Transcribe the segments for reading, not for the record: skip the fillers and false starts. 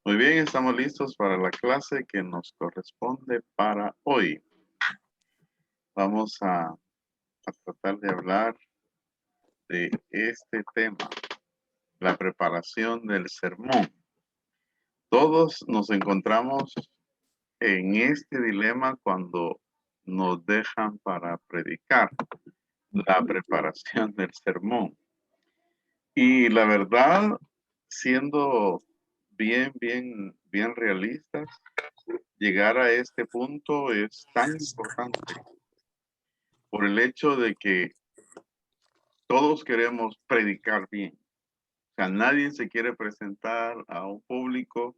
Muy bien, estamos listos para la clase que nos corresponde para hoy. Vamos a tratar de hablar de este tema, la preparación del sermón. Todos nos encontramos en este dilema cuando nos dejan para predicar, la preparación del sermón. Y la verdad, siendo bien realistas, llegar a este punto es tan importante por el hecho de que todos queremos predicar bien. O sea, nadie se quiere presentar a un público,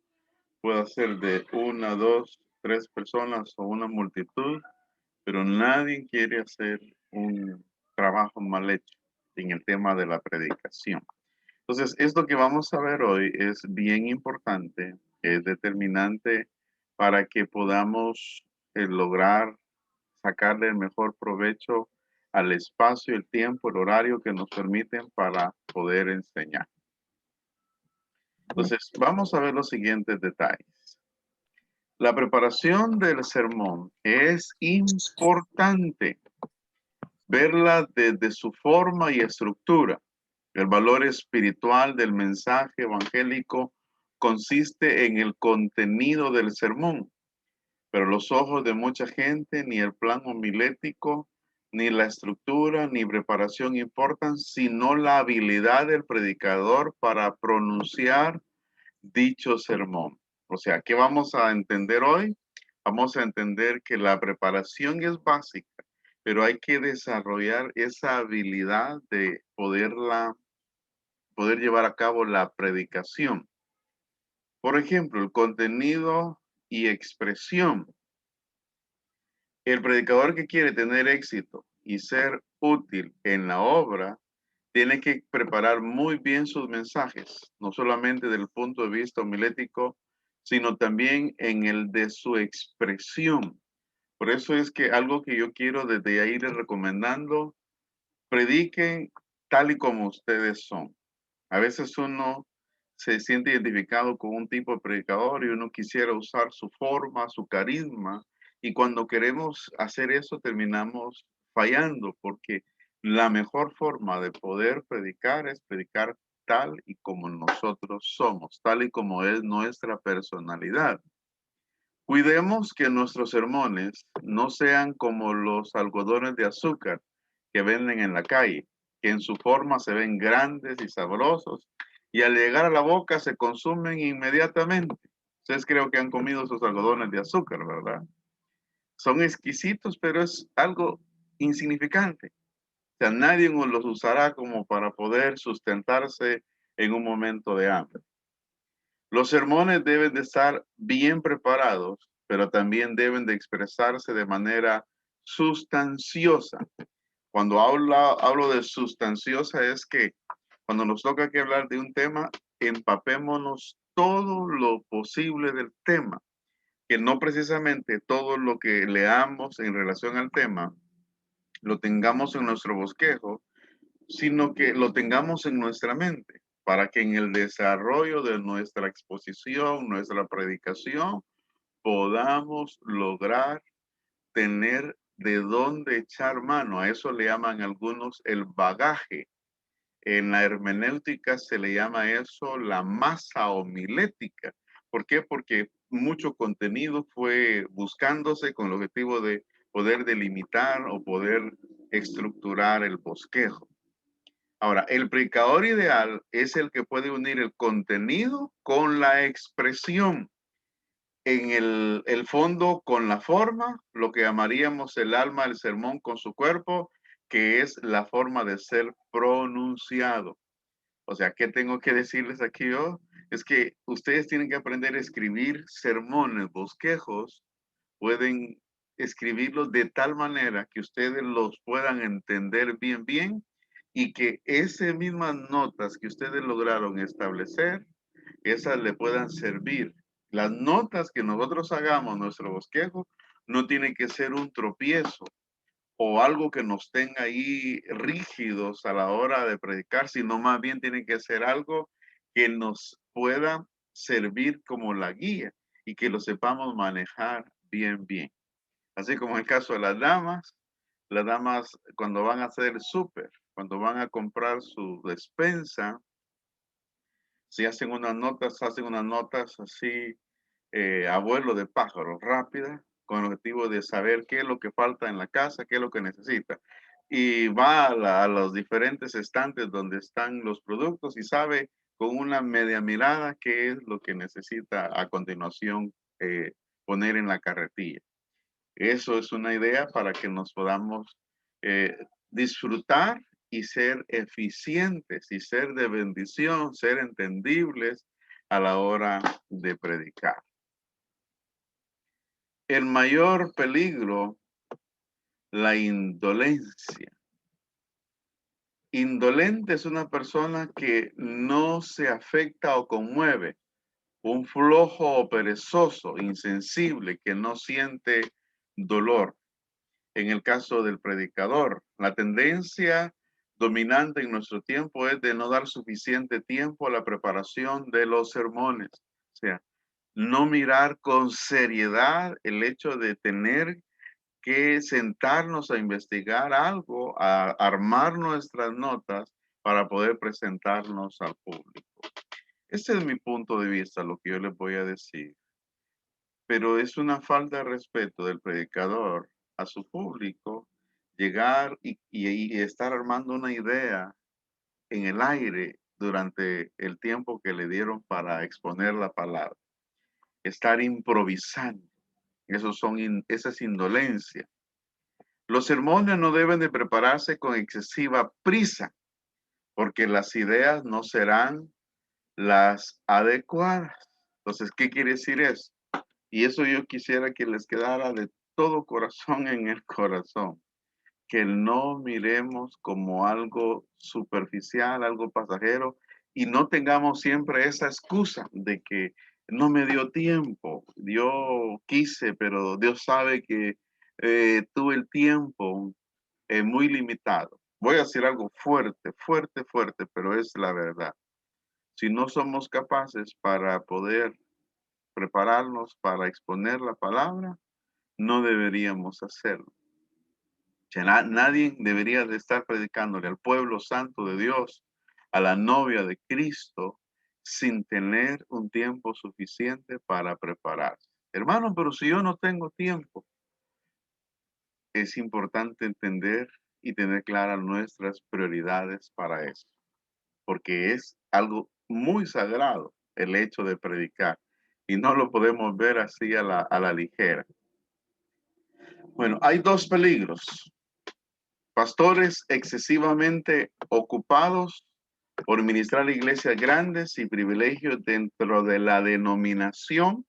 puede ser de una, dos, tres personas o una multitud, pero nadie quiere hacer un trabajo mal hecho en el tema de la predicación. Entonces, esto que vamos a ver hoy es bien importante, es determinante para que podamos lograr sacarle el mejor provecho al espacio, el tiempo, el horario que nos permiten para poder enseñar. Entonces, vamos a ver los siguientes detalles. La preparación del sermón es importante verla desde su forma y estructura. El valor espiritual del mensaje evangélico consiste en el contenido del sermón, pero los ojos de mucha gente, ni el plan homilético, ni la estructura, ni preparación importan, sino la habilidad del predicador para pronunciar dicho sermón. O sea, ¿qué vamos a entender hoy? Vamos a entender que la preparación es básica, pero hay que desarrollar esa habilidad de poder llevar a cabo la predicación. Por ejemplo, el contenido y expresión. El predicador que quiere tener éxito y ser útil en la obra tiene que preparar muy bien sus mensajes, no solamente desde el punto de vista homilético, sino también en el de su expresión. Por eso es que algo que yo quiero desde ahí ir recomendando, prediquen tal y como ustedes son. A veces uno se siente identificado con un tipo de predicador y uno quisiera usar su forma, su carisma, y cuando queremos hacer eso terminamos fallando, porque la mejor forma de poder predicar es predicar tal y como nosotros somos, tal y como es nuestra personalidad. Cuidemos que nuestros sermones no sean como los algodones de azúcar que venden en la calle, que en su forma se ven grandes y sabrosos y al llegar a la boca se consumen inmediatamente. Ustedes creo que han comido esos algodones de azúcar, ¿verdad? Son exquisitos, pero es algo insignificante. O sea, nadie los usará como para poder sustentarse en un momento de hambre. Los sermones deben de estar bien preparados, pero también deben de expresarse de manera sustanciosa. Cuando hablo de sustanciosa es que cuando nos toca que hablar de un tema, empapémonos todo lo posible del tema, que no precisamente todo lo que leamos en relación al tema lo tengamos en nuestro bosquejo, sino que lo tengamos en nuestra mente, para que en el desarrollo de nuestra exposición, nuestra predicación, podamos lograr tener de dónde echar mano. A eso le llaman algunos el bagaje. En la hermenéutica se le llama eso la masa homilética. ¿Por qué? Porque mucho contenido fue buscándose con el objetivo de poder delimitar o poder estructurar el bosquejo. Ahora, el predicador ideal es el que puede unir el contenido con la expresión, en el fondo con la forma, lo que llamaríamos el alma del sermón con su cuerpo, que es la forma de ser pronunciado. O sea, ¿qué tengo que decirles aquí yo? Es que ustedes tienen que aprender a escribir sermones, bosquejos, pueden escribirlos de tal manera que ustedes los puedan entender bien y que esas mismas notas que ustedes lograron establecer, esas le puedan servir. Las notas que nosotros hagamos, nuestro bosquejo, no tiene que ser un tropiezo o algo que nos tenga ahí rígidos a la hora de predicar, sino más bien tiene que ser algo que nos pueda servir como la guía y que lo sepamos manejar bien. Así como en el caso de las damas cuando van a hacer el súper, cuando van a comprar su despensa, si hacen unas notas así, a vuelo de pájaro, rápida, con el objetivo de saber qué es lo que falta en la casa, qué es lo que necesita. Y va a los diferentes estantes donde están los productos y sabe con una media mirada qué es lo que necesita a continuación poner en la carretilla. Eso es una idea para que nos podamos disfrutar y ser eficientes y ser de bendición, ser entendibles a la hora de predicar. El mayor peligro, la indolencia. Indolente es una persona que no se afecta o conmueve, un flojo o perezoso, insensible, que no siente dolor. En el caso del predicador, la tendencia dominante en nuestro tiempo es de no dar suficiente tiempo a la preparación de los sermones. O sea, no mirar con seriedad el hecho de tener que sentarnos a investigar algo, a armar nuestras notas para poder presentarnos al público. Ese es mi punto de vista, lo que yo les voy a decir. Pero es una falta de respeto del predicador a su público llegar y estar armando una idea en el aire durante el tiempo que le dieron para exponer la palabra. Estar improvisando. Esa es indolencia. Los sermones no deben de prepararse con excesiva prisa, porque las ideas no serán las adecuadas. Entonces, ¿qué quiere decir eso? Y eso yo quisiera que les quedara de todo corazón en el corazón, que no miremos como algo superficial, algo pasajero, y no tengamos siempre esa excusa de que no me dio tiempo, yo quise, pero Dios sabe que tuve el tiempo muy limitado. Voy a decir algo fuerte, pero es la verdad. Si no somos capaces para poder prepararnos para exponer la palabra, no deberíamos hacerlo. Nadie debería de estar predicándole al pueblo santo de Dios, a la novia de Cristo, sin tener un tiempo suficiente para prepararse. Hermano, pero si yo no tengo tiempo, es importante entender y tener claras nuestras prioridades para eso, porque es algo muy sagrado el hecho de predicar y no lo podemos ver así a la ligera. Bueno, hay dos peligros. Pastores excesivamente ocupados por ministrar iglesias grandes y privilegios dentro de la denominación.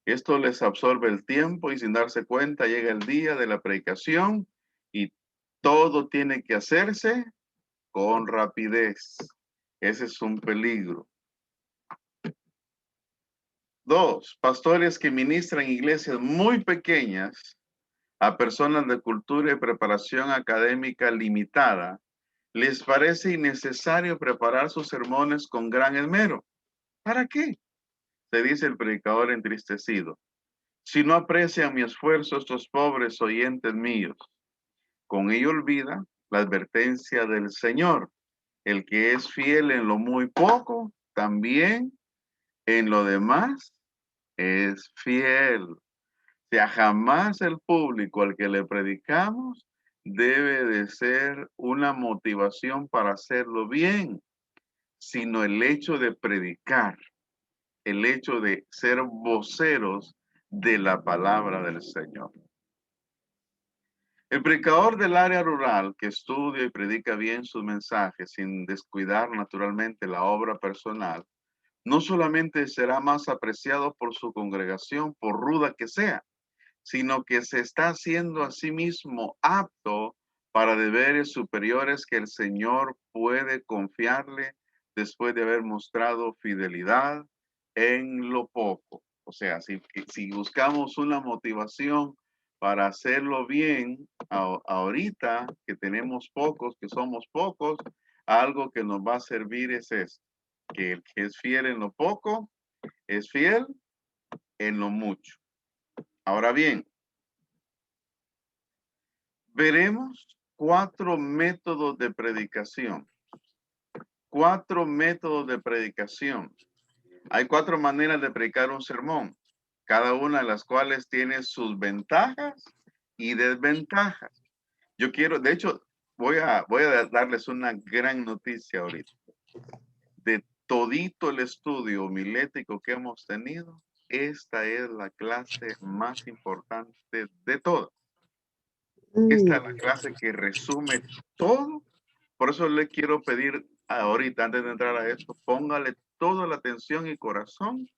Esto les absorbe el tiempo y sin darse cuenta llega el día de la predicación y todo tiene que hacerse con rapidez. Ese es un peligro. Dos, pastores que ministran iglesias muy pequeñas a personas de cultura y preparación académica limitada, les parece innecesario preparar sus sermones con gran esmero. ¿Para qué? Se dice el predicador entristecido. Si no aprecian mi esfuerzo estos pobres oyentes míos, con ello olvida la advertencia del Señor. El que es fiel en lo muy poco, también en lo demás es fiel. O sea, jamás el público al que le predicamos debe de ser una motivación para hacerlo bien, sino el hecho de predicar, el hecho de ser voceros de la palabra del Señor. El predicador del área rural que estudia y predica bien sus mensajes sin descuidar naturalmente la obra personal, no solamente será más apreciado por su congregación, por ruda que sea, sino que se está haciendo a sí mismo apto para deberes superiores que el Señor puede confiarle después de haber mostrado fidelidad en lo poco. O sea, si buscamos una motivación para hacerlo bien, ahorita que tenemos pocos, que somos pocos, algo que nos va a servir es esto, que el que es fiel en lo poco, es fiel en lo mucho. Ahora bien, veremos 4 métodos de predicación. 4 métodos de predicación. Hay 4 maneras de predicar un sermón, cada una de las cuales tiene sus ventajas y desventajas. Yo quiero, de hecho, voy a darles una gran noticia ahorita. De todito el estudio homilético que hemos tenido, esta es la clase más importante de todas. Esta es la clase que resume todo. Por eso le quiero pedir ahorita, antes de entrar a esto, póngale toda la atención y corazón,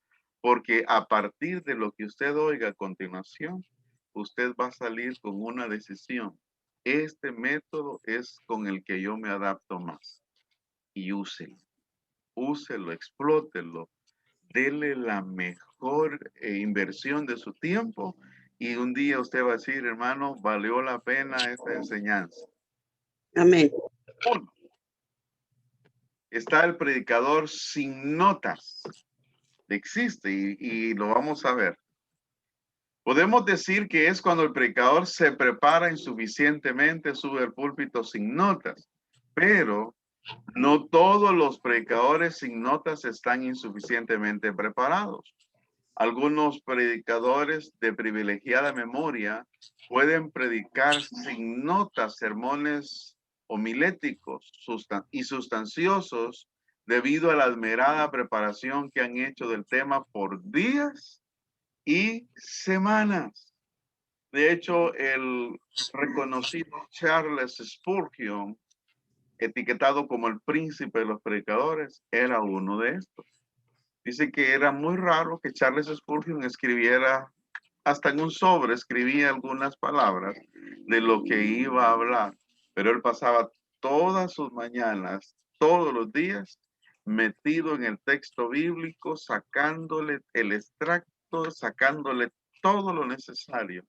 porque a partir de lo que usted oiga a continuación, usted va a salir con una decisión. Este método es con el que yo me adapto más. Y úselo, explótelo, dele la mejor inversión de su tiempo y un día usted va a decir, hermano, valió la pena esta enseñanza. Amén. Uno, está el predicador sin notas. Existe y lo vamos a ver. Podemos decir que es cuando el predicador se prepara insuficientemente, sube al púlpito sin notas, pero no todos los predicadores sin notas están insuficientemente preparados. Algunos predicadores de privilegiada memoria pueden predicar sin notas sermones homiléticos y sustanciosos debido a la admirada preparación que han hecho del tema por días y semanas. De hecho, el reconocido Charles Spurgeon, etiquetado como el príncipe de los predicadores, era uno de estos. Dice que era muy raro que Charles Spurgeon escribiera, hasta en un sobre escribía algunas palabras de lo que iba a hablar, pero él pasaba todas sus mañanas, todos los días, metido en el texto bíblico, sacándole el extracto, sacándole todo lo necesario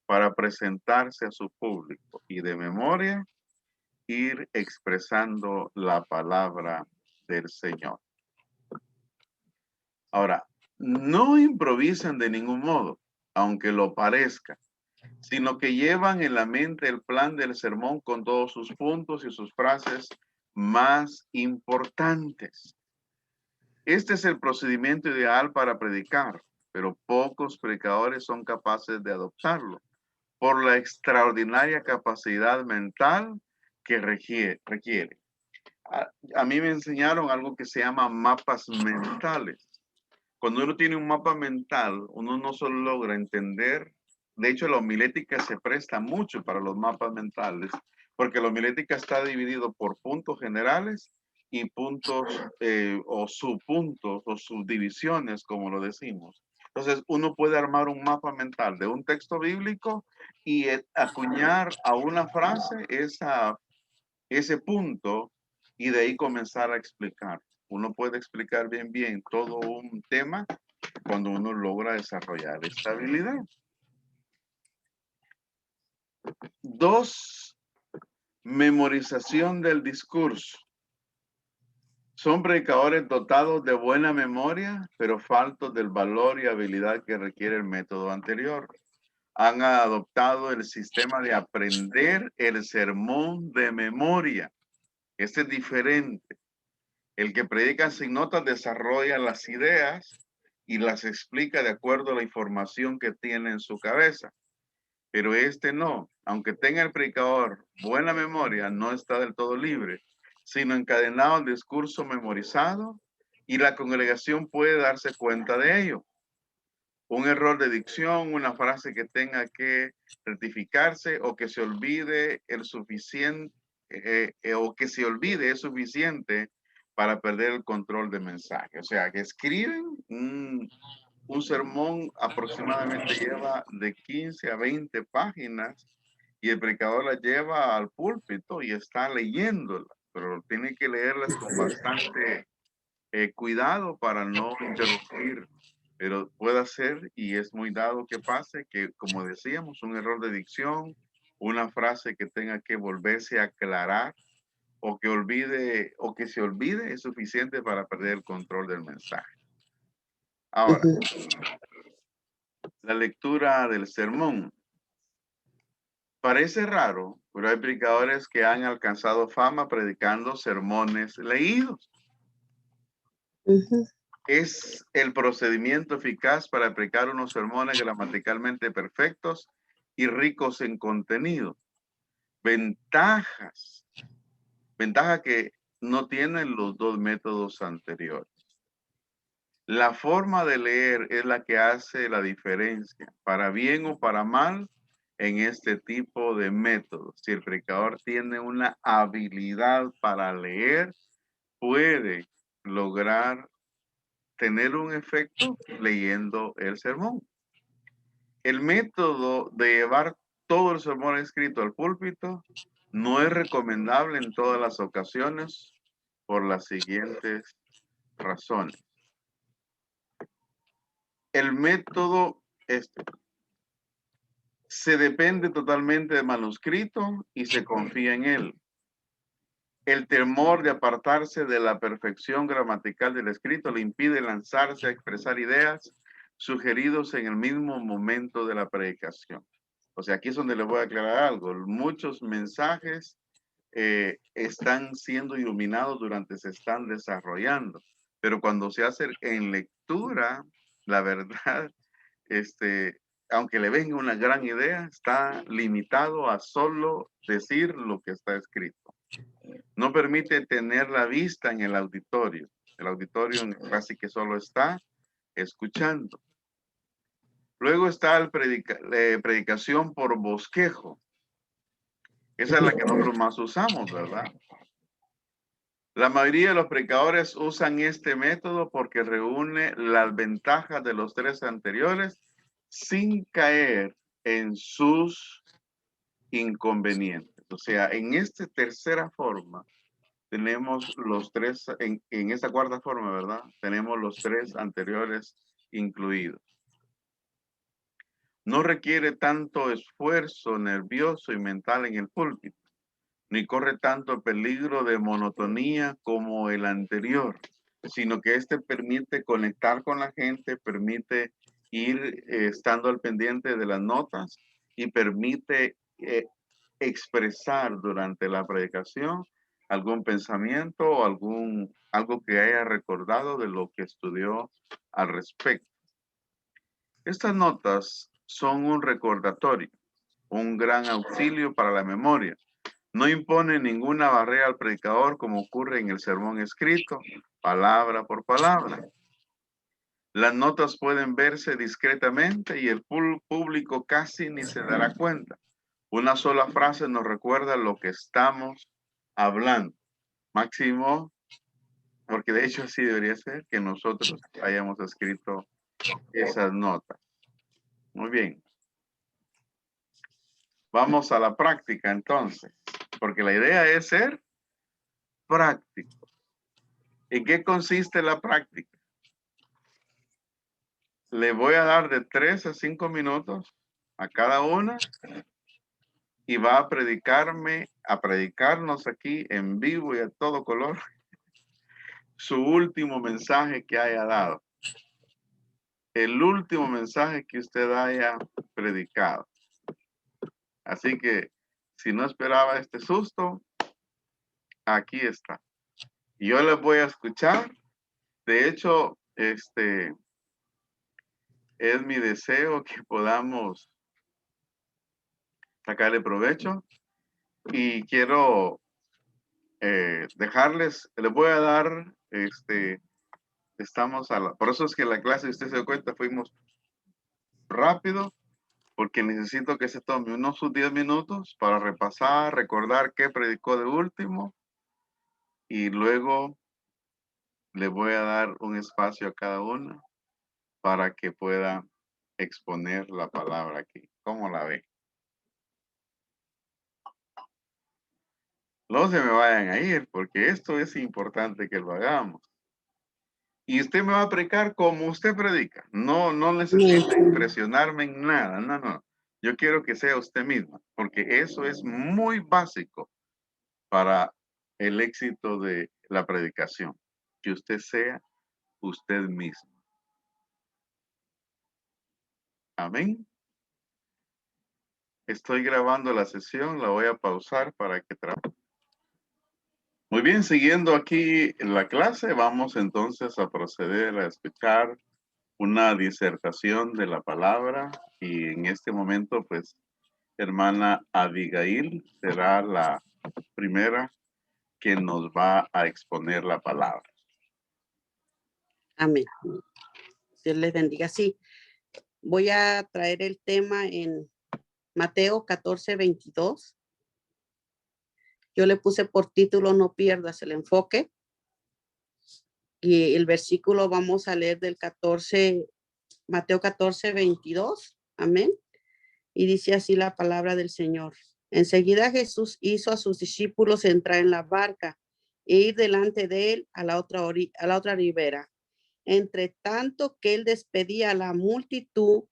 para presentarse a su público y de memoria ir expresando la palabra del Señor. Ahora, no improvisan de ningún modo, aunque lo parezca, sino que llevan en la mente el plan del sermón con todos sus puntos y sus frases más importantes. Este es el procedimiento ideal para predicar, pero pocos predicadores son capaces de adoptarlo por la extraordinaria capacidad mental que requiere. A mí me enseñaron algo que se llama mapas mentales. Cuando uno tiene un mapa mental, uno no solo logra entender, de hecho la homilética se presta mucho para los mapas mentales, porque la homilética está dividido por puntos generales y puntos o subpuntos o subdivisiones, como lo decimos. Entonces uno puede armar un mapa mental de un texto bíblico y acuñar a una frase ese punto y de ahí comenzar a explicar. Uno puede explicar bien todo un tema cuando uno logra desarrollar esta habilidad. 2, memorización del discurso. Son predicadores dotados de buena memoria, pero faltos del valor y habilidad que requiere el método anterior. Han adoptado el sistema de aprender el sermón de memoria. Este es diferente. El que predica sin notas desarrolla las ideas y las explica de acuerdo a la información que tiene en su cabeza. Pero este no, aunque tenga el predicador buena memoria, no está del todo libre, sino encadenado al discurso memorizado y la congregación puede darse cuenta de ello. Un error de dicción, una frase que tenga que rectificarse o que se olvide el suficiente o que se olvide es suficiente para perder el control del mensaje. O sea, que escriben un sermón aproximadamente lleva de 15 a 20 páginas y el predicador la lleva al púlpito y está leyéndola, pero tiene que leerlas con bastante cuidado para no interrumpir, pero puede ser y es muy dado que pase que, como decíamos, un error de dicción, una frase que tenga que volverse a aclarar o que olvide o que se olvide es suficiente para perder el control del mensaje. Ahora, la lectura del sermón. Parece raro, pero hay predicadores que han alcanzado fama predicando sermones leídos. Es el procedimiento eficaz para predicar unos sermones gramaticalmente perfectos y ricos en contenido. Ventajas que no tienen los dos métodos anteriores. La forma de leer es la que hace la diferencia, para bien o para mal, en este tipo de métodos. Si el predicador tiene una habilidad para leer, puede lograr tener un efecto leyendo el sermón. El método de llevar todo el sermón escrito al púlpito no es recomendable en todas las ocasiones por las siguientes razones. El método se depende totalmente del manuscrito y se confía en él. El temor de apartarse de la perfección gramatical del escrito le impide lanzarse a expresar ideas sugeridos en el mismo momento de la predicación. O sea, aquí es donde le voy a aclarar algo. Muchos mensajes están siendo iluminados durante se están desarrollando, pero cuando se hace en lectura, la verdad, aunque le venga una gran idea, está limitado a solo decir lo que está escrito. No permite tener la vista en el auditorio. El auditorio casi que solo está escuchando. Luego está la predicación por bosquejo. Esa es la que nosotros más usamos, ¿verdad? La mayoría de los predicadores usan este método porque reúne las ventajas de los tres anteriores sin caer en sus inconvenientes. O sea, en esta tercera forma tenemos los tres, en esta cuarta forma, ¿verdad? Tenemos los tres anteriores incluidos. No requiere tanto esfuerzo nervioso y mental en el púlpito, ni corre tanto peligro de monotonía como el anterior, sino que este permite conectar con la gente, permite ir estando al pendiente de las notas y permite expresar durante la predicación algún pensamiento o algo que haya recordado de lo que estudió al respecto. Estas notas son un recordatorio, un gran auxilio para la memoria. No impone ninguna barrera al predicador como ocurre en el sermón escrito, palabra por palabra. Las notas pueden verse discretamente y el público casi ni se dará cuenta. Una sola frase nos recuerda lo que estamos hablando. Máximo, porque de hecho así debería ser, que nosotros hayamos escrito esas notas. Muy bien. Vamos a la práctica entonces, porque la idea es ser práctico. ¿En qué consiste la práctica? Le voy a dar de 3 a 5 minutos a cada una y va a predicarnos aquí en vivo y a todo color su último mensaje que haya dado. El último mensaje que usted haya predicado. Así que si no esperaba este susto, aquí está. Y yo les voy a escuchar. De hecho, es mi deseo que podamos sacarle provecho y quiero les voy a dar, por eso es que la clase, usted se da cuenta, fuimos rápido, porque necesito que se tome unos 10 minutos para repasar, recordar qué predicó de último, y luego le voy a dar un espacio a cada uno para que pueda exponer la palabra aquí. ¿Cómo la ve? No se me vayan a ir, porque esto es importante que lo hagamos. Y usted me va a predicar como usted predica. No necesita impresionarme en nada. No. Yo quiero que sea usted misma, porque eso es muy básico para el éxito de la predicación. Que usted sea usted mismo. Amén. Estoy grabando la sesión, la voy a pausar para que trabaje. Muy bien, siguiendo aquí la clase, vamos entonces a proceder a escuchar una disertación de la palabra y en este momento, pues, hermana Abigail será la primera que nos va a exponer la palabra. Amén. Dios les bendiga. Sí, voy a traer el tema en Mateo 14:22. Yo le puse por título No pierdas el enfoque. Y el versículo vamos a leer del 14, Mateo 14:22. Amén. Y dice así la palabra del Señor. Enseguida Jesús hizo a sus discípulos entrar en la barca e ir delante de él a la otra ribera. Entre tanto que él despedía a la multitud,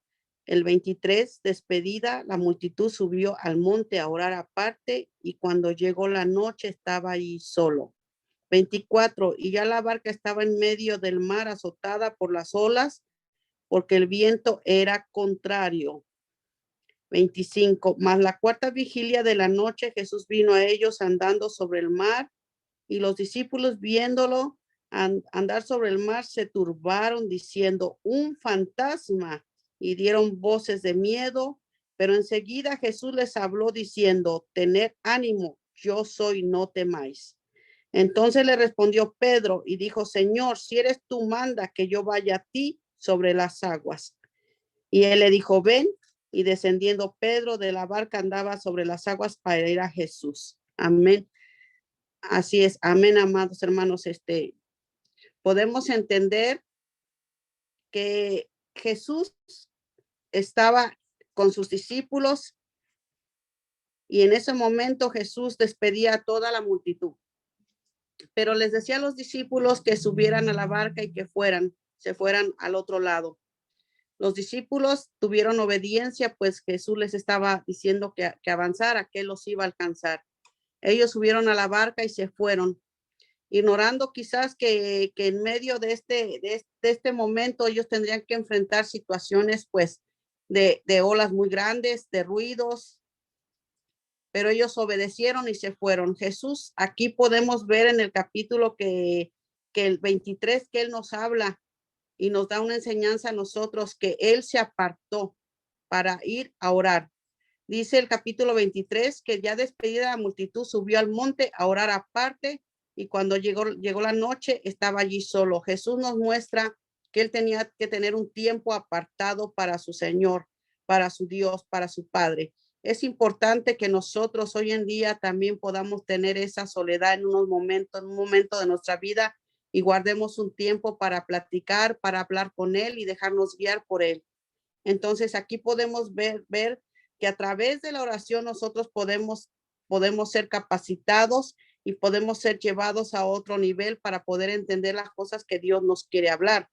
el 23, despedida, la multitud subió al monte a orar aparte y cuando llegó la noche estaba allí solo. 24, y ya la barca estaba en medio del mar azotada por las olas porque el viento era contrario. 25, más la cuarta vigilia de la noche Jesús vino a ellos andando sobre el mar y los discípulos viéndolo andar sobre el mar se turbaron diciendo un fantasma y dieron voces de miedo, pero enseguida Jesús les habló diciendo, tened ánimo, yo soy, no temáis. Entonces le respondió Pedro y dijo, Señor, si eres tú, manda que yo vaya a ti sobre las aguas. Y él le dijo, ven, y descendiendo Pedro de la barca andaba sobre las aguas para ir a Jesús. Amén. Así es, amén, amados hermanos. Podemos entender que Jesús estaba con sus discípulos y en ese momento Jesús despedía a toda la multitud. Pero les decía a los discípulos que subieran a la barca y que se fueran al otro lado. Los discípulos tuvieron obediencia, pues Jesús les estaba diciendo que avanzara, que él los iba a alcanzar. Ellos subieron a la barca y se fueron, ignorando quizás que en medio de este momento ellos tendrían que enfrentar situaciones pues de olas muy grandes, de ruidos, pero ellos obedecieron y se fueron. Jesús, aquí podemos ver en el capítulo que el 23 que él nos habla y nos da una enseñanza a nosotros que él se apartó para ir a orar. Dice el capítulo 23 que ya despedida la multitud subió al monte a orar aparte y cuando llegó la noche estaba allí solo. Jesús nos muestra que él tenía que tener un tiempo apartado para su Señor, para su Dios, para su Padre. Es importante que nosotros hoy en día también podamos tener esa soledad en un momento de nuestra vida y guardemos un tiempo para platicar, para hablar con él y dejarnos guiar por él. Entonces aquí podemos ver que a través de la oración nosotros podemos ser capacitados y podemos ser llevados a otro nivel para poder entender las cosas que Dios nos quiere hablar.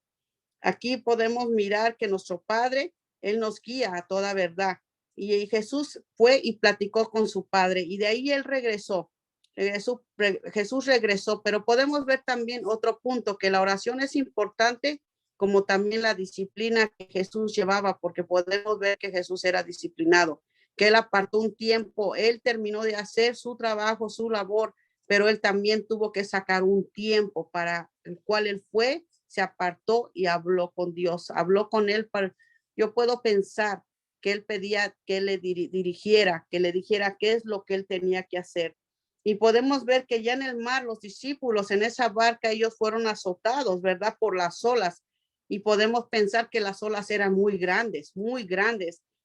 Aquí podemos mirar que nuestro Padre, él nos guía a toda verdad. Y Jesús fue y platicó con su Padre y de ahí él regresó. Jesús regresó, pero podemos ver también otro punto, que la oración es importante como también la disciplina que Jesús llevaba, porque podemos ver que Jesús era disciplinado, que él apartó un tiempo, él terminó de hacer su trabajo, su labor, pero él también tuvo que sacar un tiempo para el cual él fue, se apartó y habló con Dios, habló con él. Yo puedo pensar que él pedía que él le dirigiera, que le dijera qué es lo que él tenía que hacer. Y podemos ver que ya en el mar, los discípulos en esa barca, ellos fueron azotados, ¿verdad? Por las olas. Y podemos pensar que las olas eran muy grandes,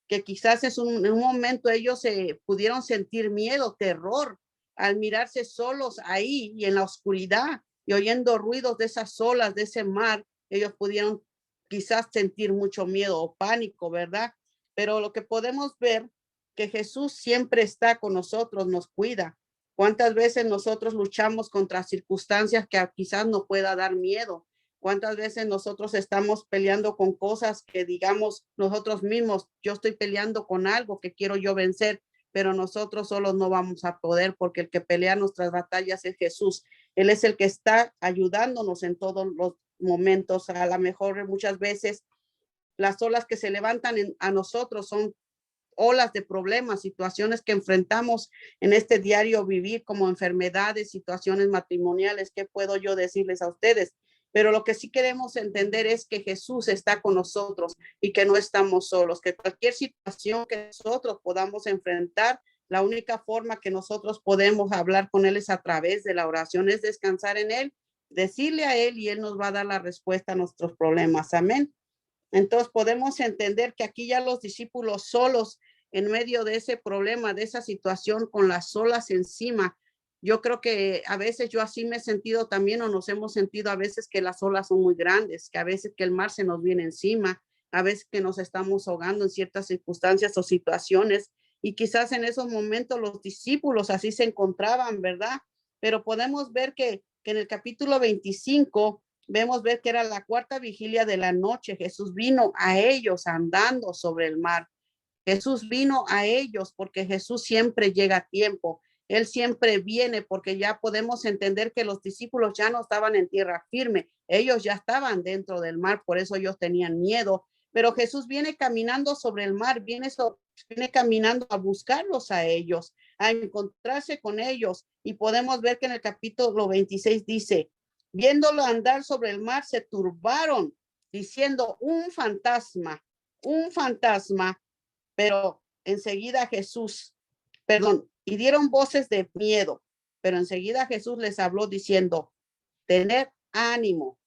que quizás en un momento ellos se pudieron sentir miedo, terror, al mirarse solos ahí y en la oscuridad y oyendo ruidos de esas olas, de ese mar, ellos pudieron quizás sentir mucho miedo o pánico, ¿verdad? Pero lo que podemos ver, que Jesús siempre está con nosotros, nos cuida. ¿Cuántas veces nosotros luchamos contra circunstancias que quizás nos pueda dar miedo? ¿Cuántas veces nosotros estamos peleando con cosas que digamos nosotros mismos, yo estoy peleando con algo que quiero yo vencer, pero nosotros solos no vamos a poder porque el que pelea nuestras batallas es Jesús. Él es el que está ayudándonos en todos los momentos. A lo mejor muchas veces Las olas que se levantan a nosotros son olas de problemas, situaciones que enfrentamos en este diario vivir, como enfermedades, situaciones matrimoniales. ¿Qué puedo yo decirles a ustedes? Pero lo que sí queremos entender es que Jesús está con nosotros y que no estamos solos, que cualquier situación que nosotros podamos enfrentar, la única forma que nosotros podemos hablar con Él es a través de la oración, es descansar en Él, decirle a Él y Él nos va a dar la respuesta a nuestros problemas. Amén. Entonces podemos entender que aquí ya los discípulos solos en medio de ese problema, de esa situación con las olas encima. Yo creo que a veces yo así me he sentido también, o nos hemos sentido a veces, que las olas son muy grandes, que a veces que el mar se nos viene encima, a veces que nos estamos ahogando en ciertas circunstancias o situaciones, y quizás en esos momentos los discípulos así se encontraban, ¿verdad? Pero podemos ver que en el capítulo 25 vemos ver que era la cuarta vigilia de la noche. Jesús vino a ellos andando sobre el mar. Jesús vino a ellos porque Jesús siempre llega a tiempo. Él siempre viene, porque ya podemos entender que los discípulos ya no estaban en tierra firme. Ellos ya estaban dentro del mar, por eso ellos tenían miedo. Pero Jesús viene caminando sobre el mar, viene caminando a buscarlos a ellos, a encontrarse con ellos. Y podemos ver que en el capítulo 26 dice, viéndolo andar sobre el mar, se turbaron, diciendo, un fantasma, un fantasma. Pero enseguida y dieron voces de miedo, pero enseguida Jesús les habló diciendo, tened ánimo,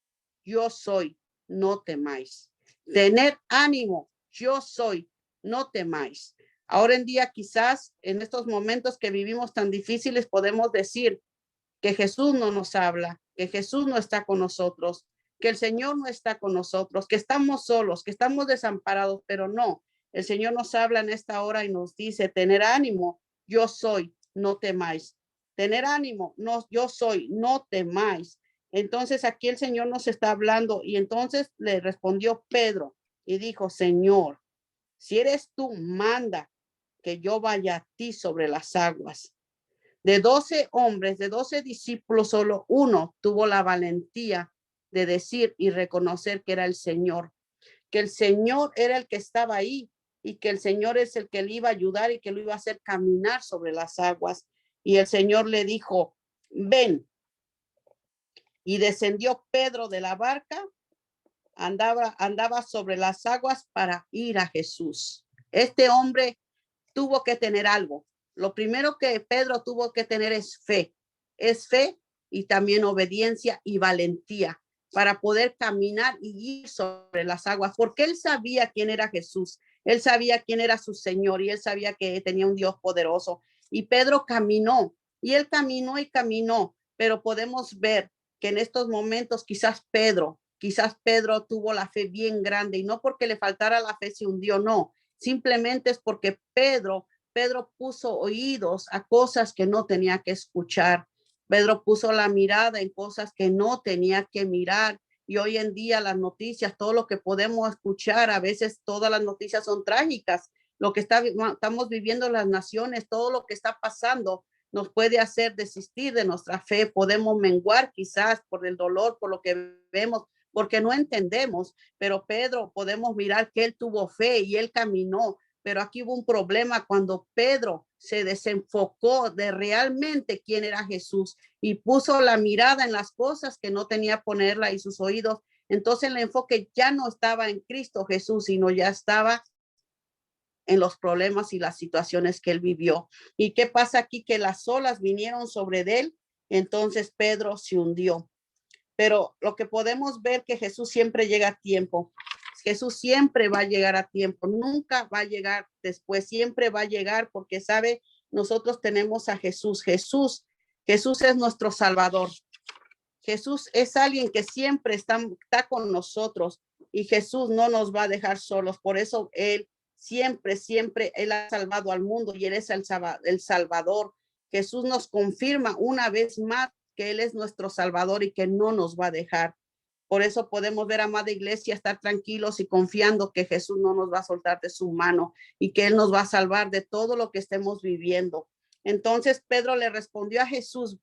yo soy, no temáis. Tened ánimo, yo soy, no temáis. Ahora en día, quizás en estos momentos que vivimos tan difíciles, podemos decir que Jesús no nos habla, que Jesús no está con nosotros, que el Señor no está con nosotros, que estamos solos, que estamos desamparados, pero no. El Señor nos habla en esta hora y nos dice, tener ánimo, yo soy, no temáis. Tener ánimo, no, yo soy, no temáis. Entonces aquí el Señor nos está hablando, y entonces le respondió Pedro y dijo, Señor, si eres tú, manda que yo vaya a ti sobre las aguas. De 12 hombres, de 12 discípulos, solo uno tuvo la valentía de decir y reconocer que era el Señor, que el Señor era el que estaba ahí, y que el Señor es el que le iba a ayudar y que lo iba a hacer caminar sobre las aguas. Y el Señor le dijo, ven. Y descendió Pedro de la barca, andaba sobre las aguas para ir a Jesús. Este hombre tuvo que tener algo. Lo primero que Pedro tuvo que tener es fe y también obediencia y valentía para poder caminar y ir sobre las aguas, porque él sabía quién era Jesús, él sabía quién era su Señor, y él sabía que tenía un Dios poderoso. Y Pedro caminó, y él caminó y caminó, pero podemos ver que en estos momentos quizás Pedro tuvo la fe bien grande, y no porque le faltara la fe se hundió, no, simplemente es porque Pedro puso oídos a cosas que no tenía que escuchar. Pedro puso la mirada en cosas que no tenía que mirar. Y hoy en día las noticias, todo lo que podemos escuchar, a veces todas las noticias son trágicas. Lo que estamos viviendo en las naciones, todo lo que está pasando, nos puede hacer desistir de nuestra fe. Podemos menguar quizás por el dolor, por lo que vemos, porque no entendemos. Pero Pedro, podemos mirar que él tuvo fe y él caminó. Pero aquí hubo un problema cuando Pedro se desenfocó de realmente quién era Jesús y puso la mirada en las cosas que no tenía ponerla, y sus oídos. Entonces el enfoque ya no estaba en Cristo Jesús, sino ya estaba en los problemas y las situaciones que él vivió. ¿Y qué pasa aquí? Que las olas vinieron sobre él, entonces Pedro se hundió. Pero lo que podemos ver que Jesús siempre llega a tiempo. Jesús siempre va a llegar a tiempo, nunca va a llegar después, siempre va a llegar, porque sabe, nosotros tenemos a Jesús. Jesús es nuestro Salvador. Jesús es alguien que siempre está con nosotros, y Jesús no nos va a dejar solos. Por eso él siempre, él ha salvado al mundo, y él es el Salvador. Jesús nos confirma una vez más que él es nuestro Salvador y que no nos va a dejar. Por eso podemos ver, amada iglesia, estar tranquilos y confiando que Jesús no nos va a soltar de su mano, y que él nos va a salvar de todo lo que estemos viviendo. Entonces Pedro le respondió a Jesús,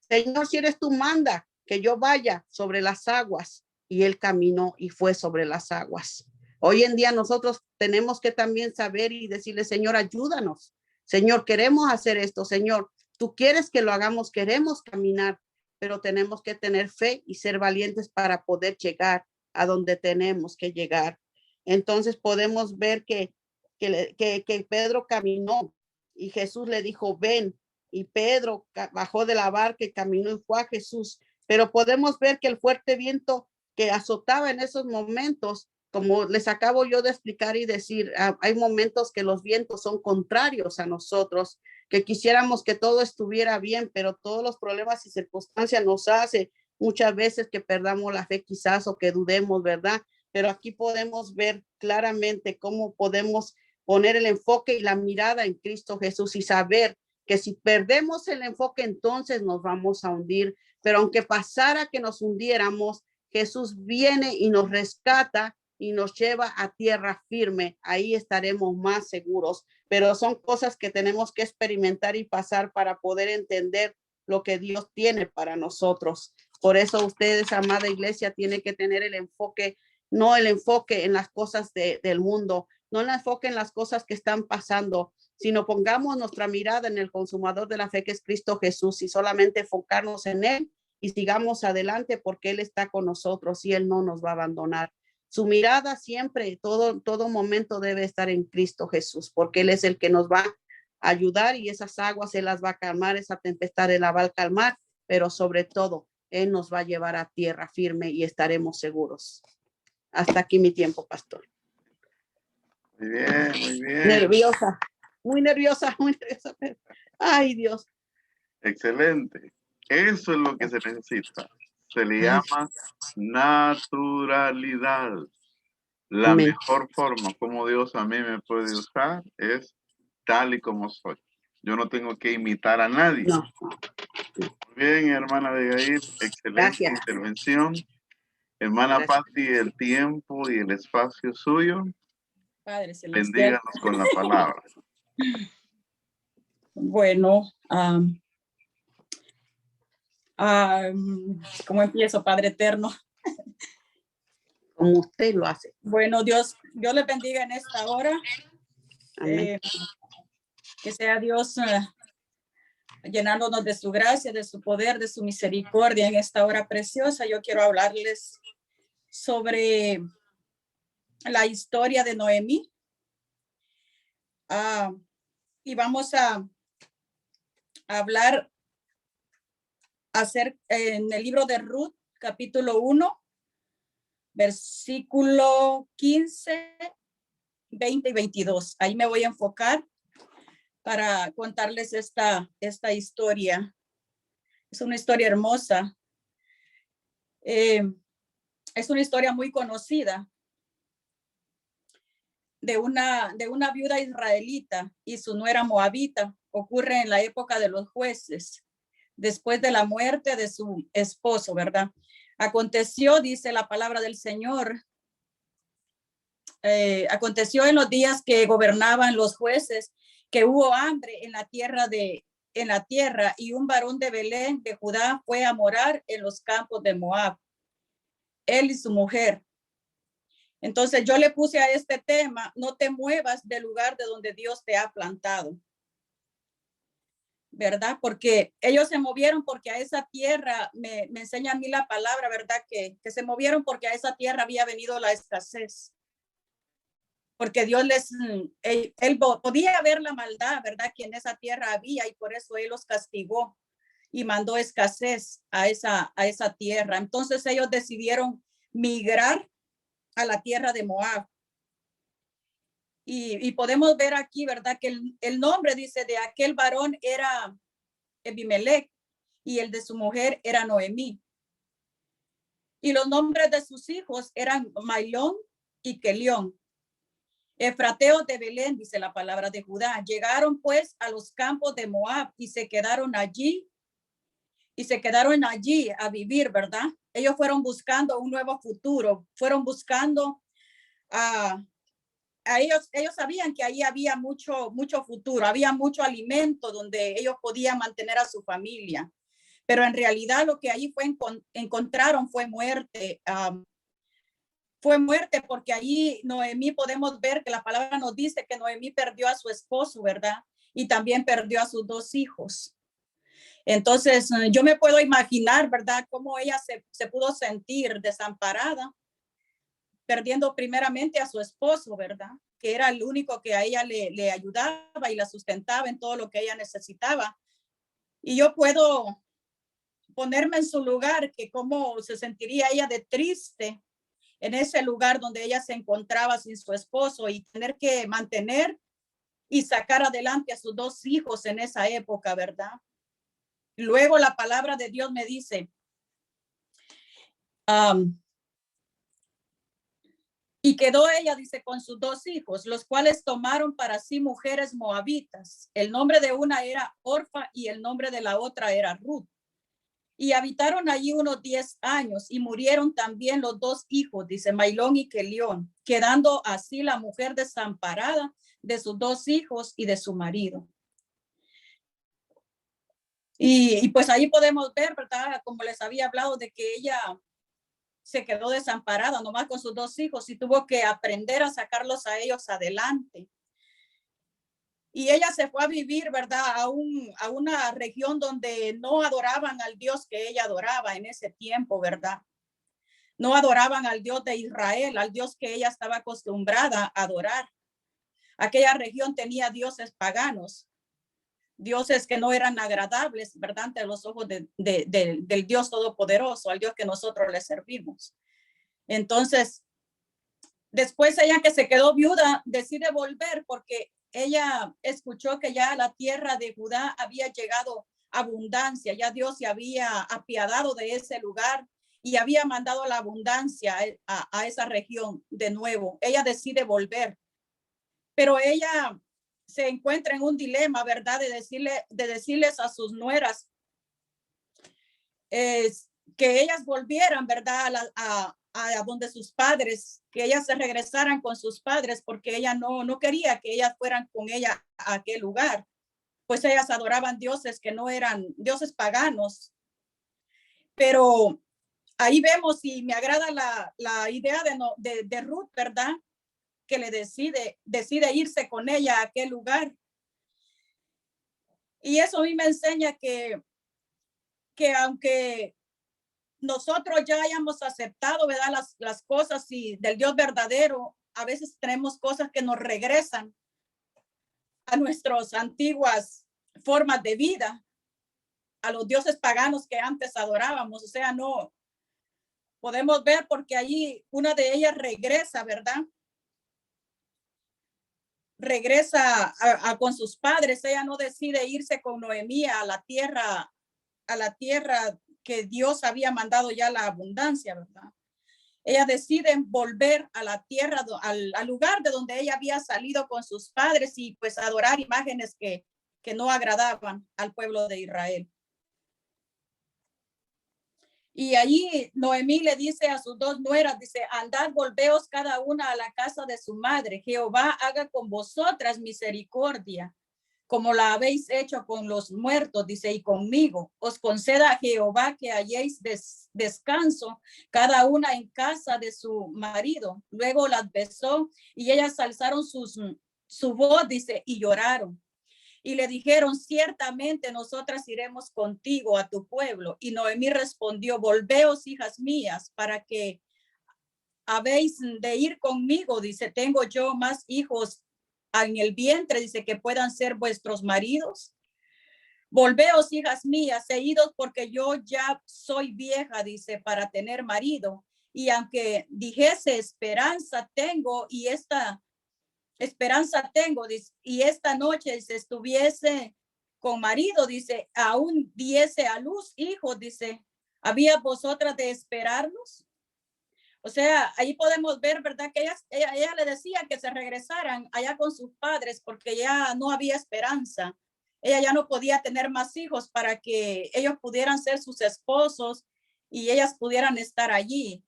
Señor, si eres tú, manda que yo vaya sobre las aguas. Y él caminó y fue sobre las aguas. Hoy en día nosotros tenemos que también saber y decirle, Señor, ayúdanos. Señor, queremos hacer esto. Señor, tú quieres que lo hagamos, queremos caminar, pero tenemos que tener fe y ser valientes para poder llegar a donde tenemos que llegar. Entonces podemos ver que Pedro caminó y Jesús le dijo, ven. Y Pedro bajó de la barca y caminó y fue a Jesús. Pero podemos ver que el fuerte viento que azotaba en esos momentos, como les acabo yo de explicar y decir, hay momentos que los vientos son contrarios a nosotros, que quisiéramos que todo estuviera bien, pero todos los problemas y circunstancias nos hace muchas veces que perdamos la fe quizás o que dudemos, ¿verdad? Pero aquí podemos ver claramente cómo podemos poner el enfoque y la mirada en Cristo Jesús y saber que si perdemos el enfoque, entonces nos vamos a hundir. Pero aunque pasara que nos hundiéramos, Jesús viene y nos rescata y nos lleva a tierra firme. Ahí estaremos más seguros. Pero son cosas que tenemos que experimentar y pasar para poder entender lo que Dios tiene para nosotros. Por eso ustedes, amada iglesia, tienen que tener el enfoque, no el enfoque en las cosas del mundo, no el enfoque en las cosas que están pasando, sino pongamos nuestra mirada en el consumador de la fe, que es Cristo Jesús, y solamente enfocarnos en Él y sigamos adelante porque Él está con nosotros y Él no nos va a abandonar. Su mirada siempre, todo momento debe estar en Cristo Jesús, porque Él es el que nos va a ayudar y esas aguas Él las va a calmar, esa tempestad Él la va a calmar, pero sobre todo Él nos va a llevar a tierra firme y estaremos seguros. Hasta aquí mi tiempo, pastor. Muy bien, muy bien. Nerviosa, muy nerviosa, muy nerviosa. Ay, Dios. Excelente. Eso es lo que se necesita. Se le llama naturalidad. La Amén. mejor forma como Dios a mí me puede usar es tal y como soy. Yo no tengo que imitar a nadie. No. Muy bien, hermana Abigail, excelente Gracias. intervención. Hermana Gracias. Patti, el tiempo y el espacio suyo. Padre Celestial. Bendíganos con la palabra. Bueno, ¿cómo empiezo, Padre Eterno? Como usted lo hace. Bueno, Dios les bendiga en esta hora. Amén. Que sea Dios llenándonos de su gracia, de su poder, de su misericordia en esta hora preciosa. Yo quiero hablarles sobre la historia de Noemí. Y vamos a hablar en el libro de Ruth, capítulo 1, versículo 15, 20 y 22. Ahí me voy a enfocar para contarles esta historia. Es una historia hermosa. Es una historia muy conocida de una viuda israelita y su nuera moabita. Ocurre en la época de los jueces, después de la muerte de su esposo, ¿verdad? Aconteció, dice la palabra del Señor, aconteció en los días que gobernaban los jueces que hubo hambre en la tierra y un varón de Belén de Judá fue a morar en los campos de Moab, él y su mujer. Entonces yo le puse a este tema, no te muevas del lugar de donde Dios te ha plantado, ¿verdad? Porque ellos se movieron porque a esa tierra, me enseña a mí la palabra, ¿verdad? Que se movieron porque a esa tierra había venido la escasez. Porque Dios él podía ver la maldad, ¿verdad? Que en esa tierra había y por eso Él los castigó y mandó escasez a esa tierra. Entonces ellos decidieron migrar a la tierra de Moab. Y podemos ver aquí, ¿verdad? Que el nombre, dice, de aquel varón era Abimelech y el de su mujer era Noemí. Y los nombres de sus hijos eran Mailón y Kelión. Efrateos de Belén, dice la palabra de Judá. Llegaron pues a los campos de Moab y se quedaron allí a vivir, ¿verdad? Ellos fueron buscando un nuevo futuro, fueron buscando ellos sabían que ahí había mucho futuro, había mucho alimento donde ellos podían mantener a su familia, pero en realidad lo que ahí encontraron fue muerte. fue muerte, porque allí Noemí podemos ver que la palabra nos dice que Noemí perdió a su esposo, ¿verdad? Y también perdió a sus 2 hijos. Entonces, yo me puedo imaginar, ¿verdad? Cómo ella se pudo sentir desamparada, perdiendo primeramente a su esposo, ¿verdad? Que era el único que a ella le ayudaba y la sustentaba en todo lo que ella necesitaba. Y yo puedo ponerme en su lugar, que cómo se sentiría ella de triste en ese lugar donde ella se encontraba sin su esposo y tener que mantener y sacar adelante a sus 2 hijos en esa época, ¿verdad? Luego la palabra de Dios me dice, y quedó ella, dice, con sus 2 hijos, los cuales tomaron para sí mujeres moabitas. El nombre de una era Orfa y el nombre de la otra era Ruth. Y habitaron allí unos 10 años y murieron también los 2 hijos, dice Mailón y Kelión, quedando así la mujer desamparada de sus 2 hijos y de su marido. Y pues ahí podemos ver, ¿verdad? Como les había hablado de que ella se quedó desamparada nomás con sus 2 hijos y tuvo que aprender a sacarlos a ellos adelante. Y ella se fue a vivir, ¿verdad? A una región donde no adoraban al Dios que ella adoraba en ese tiempo, ¿verdad? No adoraban al Dios de Israel, al Dios que ella estaba acostumbrada a adorar. Aquella región tenía dioses paganos, dioses que no eran agradables, ¿verdad? Ante los ojos del Dios Todopoderoso, al Dios que nosotros le servimos. Entonces, después ella, que se quedó viuda, decide volver porque ella escuchó que ya a la tierra de Judá había llegado abundancia, ya Dios se había apiadado de ese lugar y había mandado la abundancia a esa región de nuevo. Ella decide volver, pero ella se encuentra en un dilema, ¿verdad? De decirles a sus nueras que ellas volvieran, ¿verdad? A donde sus padres, que ellas se regresaran con sus padres, porque ella no quería que ellas fueran con ella a aquel lugar, pues ellas adoraban dioses que no eran dioses paganos. Pero ahí vemos, y me agrada la idea de Ruth, ¿verdad? Que le decide irse con ella a aquel lugar. Y eso a mí me enseña que aunque nosotros ya hayamos aceptado, ¿verdad? Las cosas y del Dios verdadero, a veces tenemos cosas que nos regresan a nuestras antiguas formas de vida, a los dioses paganos que antes adorábamos. O sea, no podemos ver, porque allí una de ellas regresa, ¿verdad? Regresa con sus padres. Ella no decide irse con Noemí a la tierra que Dios había mandado ya la abundancia, ¿verdad? Ella decide volver a la tierra, al lugar de donde ella había salido con sus padres, y pues adorar imágenes que no agradaban al pueblo de Israel. Y allí Noemí le dice a sus 2 nueras, dice, andad, volveos cada una a la casa de su madre. Jehová haga con vosotras misericordia, como la habéis hecho con los muertos, dice, y conmigo. Os conceda Jehová que halléis descanso, cada una en casa de su marido. Luego las besó y ellas alzaron su voz, dice, y lloraron. Y le dijeron, ciertamente nosotras iremos contigo a tu pueblo. Y Noemí respondió, volveos, hijas mías, para que habéis de ir conmigo. Dice, tengo yo más hijos en el vientre, dice, que puedan ser vuestros maridos. Volveos, hijas mías, e idos, porque yo ya soy vieja, dice, para tener marido. Y aunque dijese esperanza tengo, y esta esperanza tengo, dice, y esta noche, dice, estuviese con marido, dice, aún diese a luz hijos, dice, ¿había vosotras de esperarnos? O sea, ahí podemos ver, ¿verdad? Que ella le decía que se regresaran allá con sus padres, porque ya no había esperanza. Ella ya no podía tener más hijos para que ellos pudieran ser sus esposos y ellas pudieran estar allí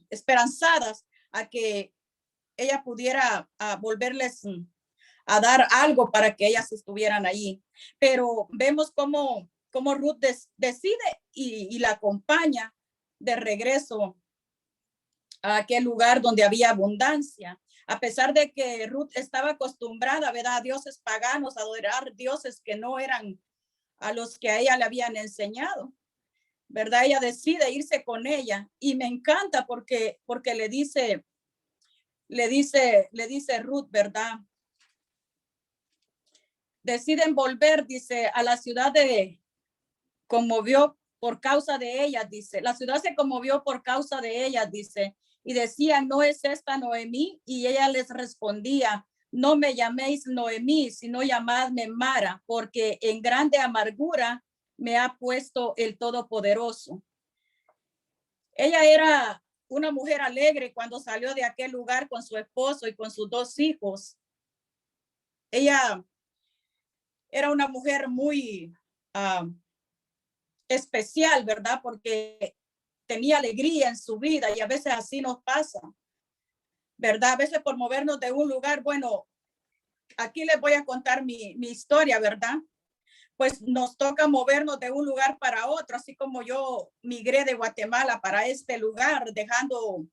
esperanzadas a que ella pudiera volverles a dar algo para que ellas estuvieran allí. Pero vemos cómo Ruth decide y la acompaña de regreso a aquel lugar donde había abundancia. A pesar de que Ruth estaba acostumbrada, ¿verdad?, a dioses paganos, a adorar dioses que no eran a los que a ella le habían enseñado, ¿verdad? Ella decide irse con ella y me encanta porque le dice Ruth, ¿verdad? Deciden volver, dice, a la ciudad conmovió por causa de ella, dice. La ciudad se conmovió por causa de ella, dice. Y decían, ¿no es esta Noemí? Y ella les respondía, no me llaméis Noemí, sino llamadme Mara, porque en grande amargura me ha puesto el Todopoderoso. Ella era una mujer alegre cuando salió de aquel lugar con su esposo y con sus 2 hijos. Ella era una mujer muy especial, ¿verdad? Porque tenía alegría en su vida y a veces así nos pasa, ¿verdad? A veces por movernos de un lugar, bueno, aquí les voy a contar mi historia, ¿verdad? Pues nos toca movernos de un lugar para otro, así como yo migré de Guatemala para este lugar, dejando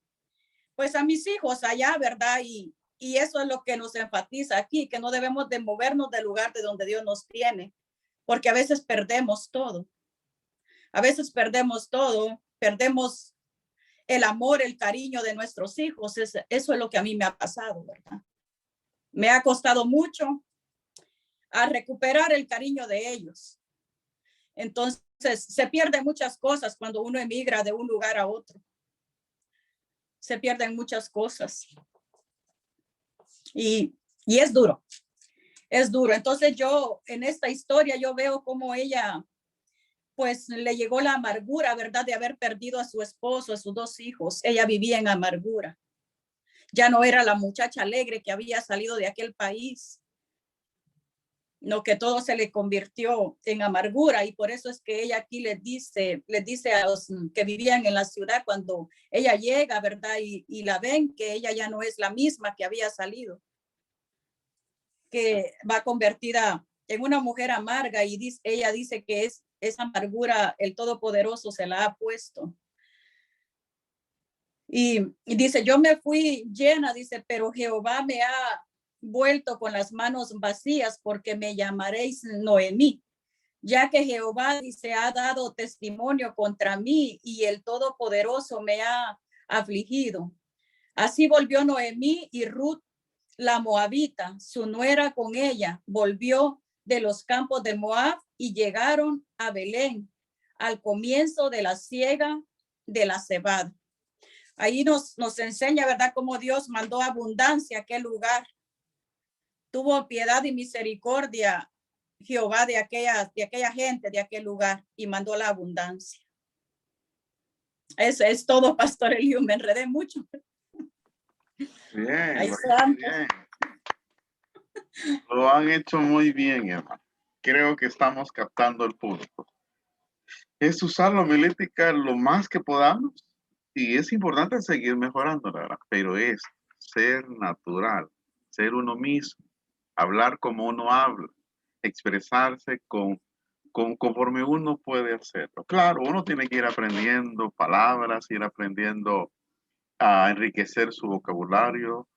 pues a mis hijos allá, ¿verdad? Y eso es lo que nos enfatiza aquí, que no debemos de movernos del lugar de donde Dios nos tiene, porque a veces perdemos todo. A veces perdemos todo, perdemos el amor, el cariño de nuestros hijos. Eso es lo que a mí me ha pasado, ¿verdad? Me ha costado mucho a recuperar el cariño de ellos. Entonces, se pierden muchas cosas cuando uno emigra de un lugar a otro. Se pierden muchas cosas. Y es duro. Es duro. Entonces yo, en esta historia, yo veo cómo ella, pues le llegó la amargura, ¿verdad? De haber perdido a su esposo, a sus 2 hijos. Ella vivía en amargura. Ya no era la muchacha alegre que había salido de aquel país. No, que todo se le convirtió en amargura y por eso es que ella aquí les dice a los que vivían en la ciudad cuando ella llega, ¿verdad? Y la ven que ella ya no es la misma que había salido, que va convertida en una mujer amarga y ella dice que esa amargura el Todopoderoso se la ha puesto. Y dice, yo me fui llena, dice, pero Jehová me ha vuelto con las manos vacías porque me llamaréis Noemí, ya que Jehová, dice, ha dado testimonio contra mí y el Todopoderoso me ha afligido. Así volvió Noemí y Ruth, la moabita, su nuera con ella, volvió de los campos de Moab y llegaron a Belén al comienzo de la siega de la cebada. Ahí nos enseña, ¿verdad?, cómo Dios mandó abundancia a aquel lugar. Tuvo piedad y misericordia Jehová de aquella gente, de aquel lugar, y mandó la abundancia. Eso es todo, Pastor Eliu, me enredé mucho. Bien, Ahí estamos. bien. Lo han hecho muy bien, hermano. Creo que estamos captando el punto. Es usar la homilética lo más que podamos y es importante seguir mejorando, ¿verdad? Pero es ser natural, ser uno mismo, hablar como uno habla, expresarse conforme uno puede hacerlo. Claro, uno tiene que ir aprendiendo palabras, ir aprendiendo a enriquecer su vocabulario,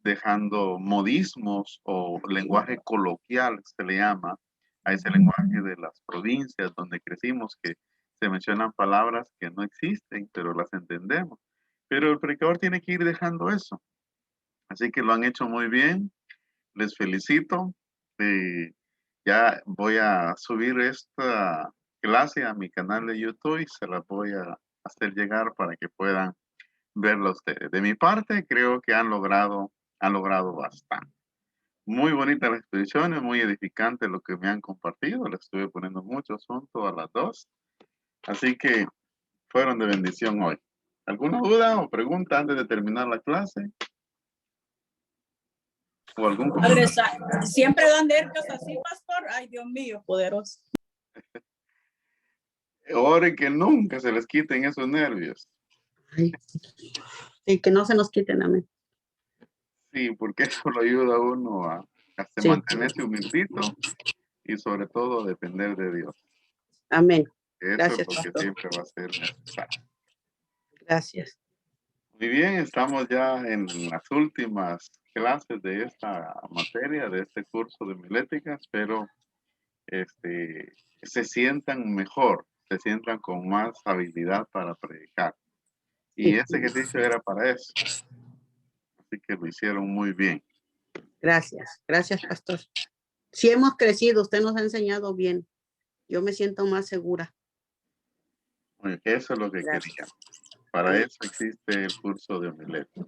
dejando modismos o lenguaje coloquial, se le llama, a ese lenguaje de las provincias donde crecimos, que se mencionan palabras que no existen, pero las entendemos. Pero el predicador tiene que ir dejando eso. Así que lo han hecho muy bien. Les felicito. Ya voy a subir esta clase a mi canal de YouTube y se la voy a hacer llegar para que puedan verlo ustedes. De mi parte, creo que han logrado bastante. Muy bonitas las exposiciones, muy edificante lo que me han compartido. Le estuve poniendo mucho asunto a las 2. Así que fueron de bendición hoy. ¿Alguna duda o pregunta antes de terminar la clase? ¿O algún comentario? Siempre dan nervios así, Pastor. Ay, Dios mío, poderoso. Ore que nunca se les quiten esos nervios. Y que no se nos quiten, amén. Sí, porque eso lo ayuda a uno a Sí. mantenerse humildito y sobre todo a depender de Dios. Amén. Eso Gracias, es lo que pastor. siempre va a ser necesario. Gracias. Muy bien, estamos ya en las últimas clases de esta materia, de este curso de homilética. Espero se sientan mejor, se sientan con más habilidad para predicar. Y Sí. ese ejercicio era para eso. Así que lo hicieron muy bien. Gracias, gracias, pastor. Si hemos crecido, usted nos ha enseñado bien. Yo me siento más segura. Oye, eso es lo que Gracias. queríamos. Para Sí. eso existe el curso de homilética.